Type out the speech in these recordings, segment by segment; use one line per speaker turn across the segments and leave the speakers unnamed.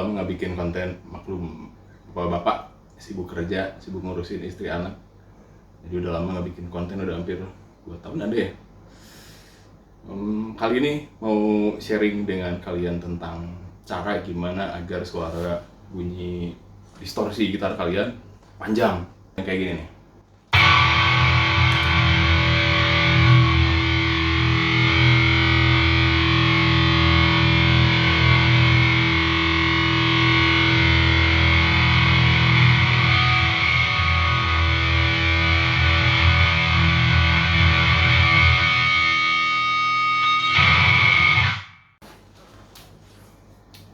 lama nggak bikin konten, maklum bapak-bapak sibuk kerja, sibuk ngurusin istri anak. Jadi udah lama nggak bikin konten, udah hampir 2 tahun ada ya. Kali ini mau sharing dengan kalian tentang cara gimana agar suara bunyi distorsi gitar kalian panjang, kayak gini nih.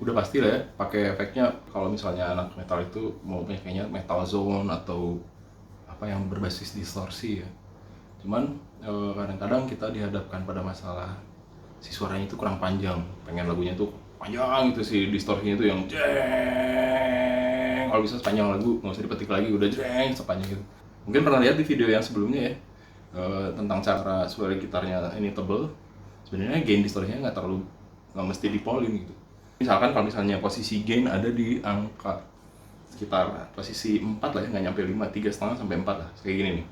Udah pasti lah ya pakai efeknya. Kalau misalnya anak metal itu mau kayaknya metal zone atau apa yang berbasis distorsi ya. Cuman kadang-kadang kita dihadapkan pada masalah si suaranya itu kurang panjang, pengen lagunya tuh panjang gitu, si distorsinya itu yang jeng, kalau bisa sepanjang lagu, nggak usah dipetik lagi, udah jeng sepanjang gitu. Mungkin pernah lihat di video yang sebelumnya ya, tentang cara suara gitarnya ini tebel. Sebenarnya gain distorsinya nggak mesti dipolin gitu. Misalkan kalau misalnya posisi gain ada di angka sekitar posisi 4 lah ya, nggak nyampe 5, 3,5 sampai 4 lah, kayak gini nih.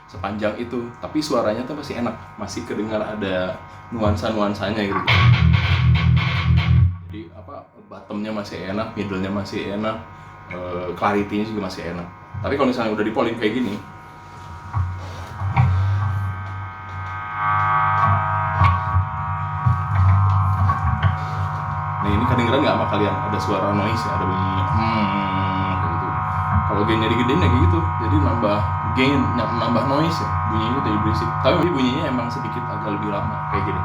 Sepanjang itu, tapi suaranya tuh masih enak, masih kedengar ada nuansa-nuansanya gitu. Jadi bottomnya masih enak, middle-nya masih enak, clarity-nya juga masih enak. Tapi kalau misalnya udah dipolin kayak gini, nah ini kedengeran nggak sama kalian? Ada suara noise ya, ada bunyi kayak gitu. Kalau gainnya digedein ya kayak gitu, jadi nambah noise ya, bunyinya jadi berisik. Tapi bunyinya emang sedikit agak lebih lama kayak gini.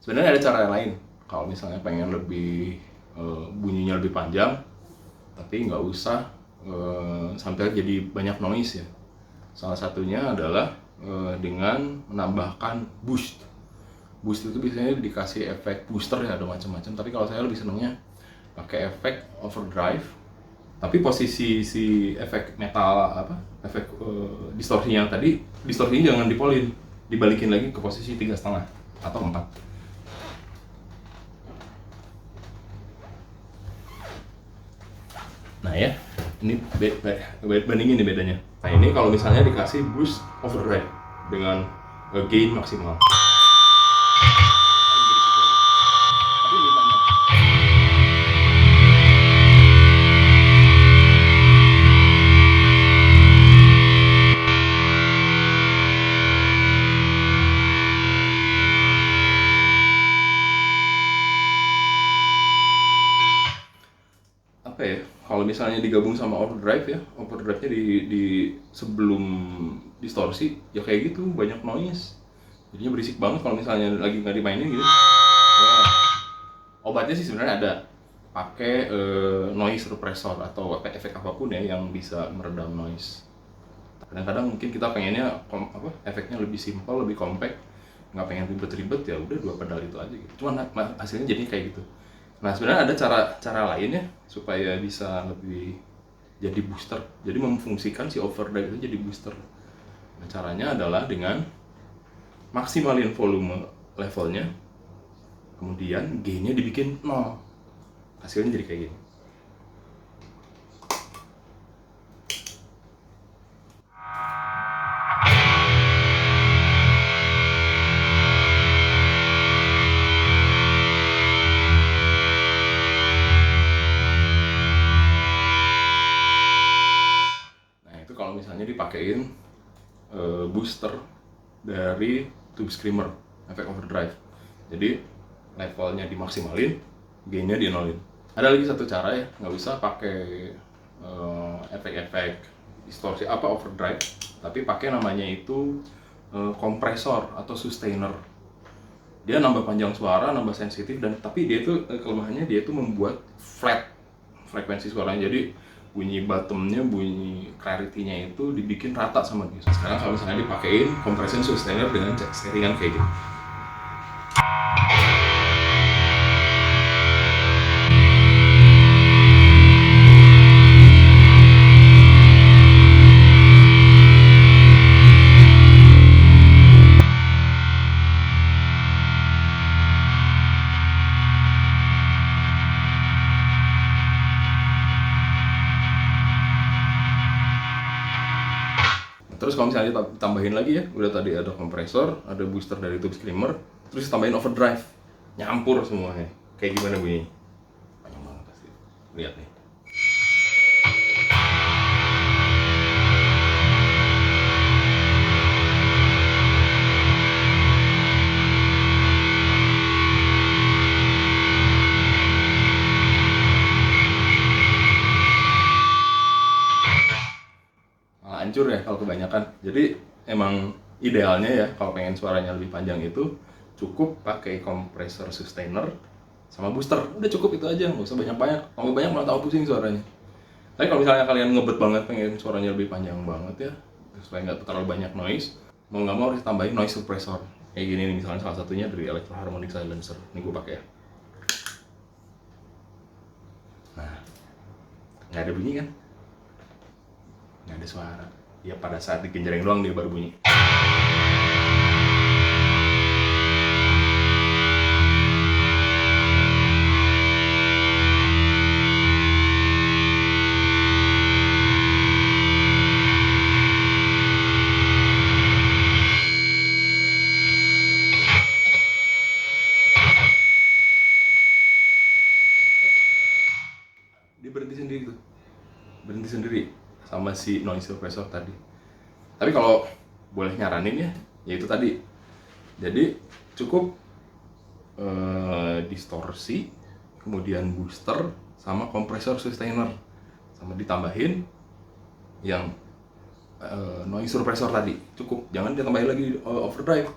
Sebenarnya ada cara lain kalau misalnya pengen lebih bunyinya lebih panjang, tapi nggak usah sampai jadi banyak noise ya. Salah satunya adalah dengan menambahkan boost. Boost itu biasanya dikasih efek booster ya, ada macam-macam. Tapi kalau saya lebih senangnya pakai efek overdrive. Tapi posisi si efek metal efek distorsinya yang tadi, distorsinya jangan dipolin, dibalikin lagi ke posisi 3,5 atau 4. Nah ya, ini bandingin nih bedanya. Nah ini kalau misalnya dikasih boost overdrive dengan gain maksimal. Apa ya, kalau misalnya digabung sama overdrive ya, overdrive-nya di sebelum distorsi ya kayak gitu, banyak noise, jadinya berisik banget kalau misalnya lagi nggak dimainin gitu. Wah, obatnya sih sebenarnya ada, pakai noise repressor atau efek apapun ya yang bisa meredam noise. Kadang-kadang mungkin kita pengennya efeknya lebih simpel, lebih compact, nggak pengen ribet-ribet, ya udah 2 pedal itu aja gitu. Cuman hasilnya jadi kayak gitu. Nah sebenarnya ada cara lain ya supaya bisa lebih jadi booster, jadi memfungsikan si overdrive itu jadi booster. Nah, caranya adalah dengan maksimalin volume levelnya, kemudian gainnya dibikin 0, hasilnya jadi kayak gini. Kalau misalnya dipakein booster dari Tube Screamer efek overdrive, jadi levelnya dimaksimalin, gainnya dinolin. Ada lagi satu cara ya, nggak usah pakai efek-efek distorsi overdrive, tapi pakai namanya itu kompresor atau sustainer. dia nambah panjang suara, nambah sensitif, dan tapi dia tuh kelemahannya dia tuh membuat flat frekuensi suaranya. Jadi bunyi bottomnya, bunyi clarity-nya itu dibikin rata sama dia. Sekarang kalau misalnya dipakein compression sustainer dengan settingan kayak gitu. Terus kalau misalnya ditambahin lagi ya, udah tadi ada kompresor, ada booster dari tube screamer, terus tambahin overdrive, nyampur semuanya. Kayak gimana bunyi? Panjang banget pasti. Lihat nih. Hancur ya kalau kebanyakan. Jadi emang idealnya ya kalau pengen suaranya lebih panjang itu cukup pakai kompresor sustainer sama booster. Udah cukup itu aja, nggak usah banyak-banyak. Kalau banyak malah tambah pusing suaranya. Tapi kalau misalnya kalian ngebet banget pengen suaranya lebih panjang banget ya, supaya nggak terlalu banyak noise, mau nggak mau harus tambahin noise suppressor. Kayak gini nih, misalnya salah satunya dari Electro Harmonic Silencer. Ini gue pakai ya. Nah, nggak ada bunyi kan? Nggak ada suara. Ya pada saat digenjreng doang dia baru bunyi. Dia berhenti sendiri tuh, berhenti sendiri sama si noise suppressor tadi. Tapi kalau boleh nyaranin ya, yaitu tadi, jadi cukup distorsi, kemudian booster sama kompresor sustainer, sama ditambahin yang noise suppressor tadi, cukup. Jangan ditambahin lagi overdrive.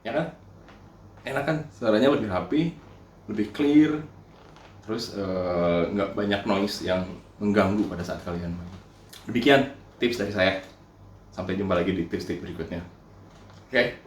Ya kan? Enak kan? Suaranya lebih rapi, lebih clear, terus nggak banyak noise yang mengganggu pada saat kalian main. Demikian tips dari saya. Sampai jumpa lagi di tips-tips berikutnya. Oke,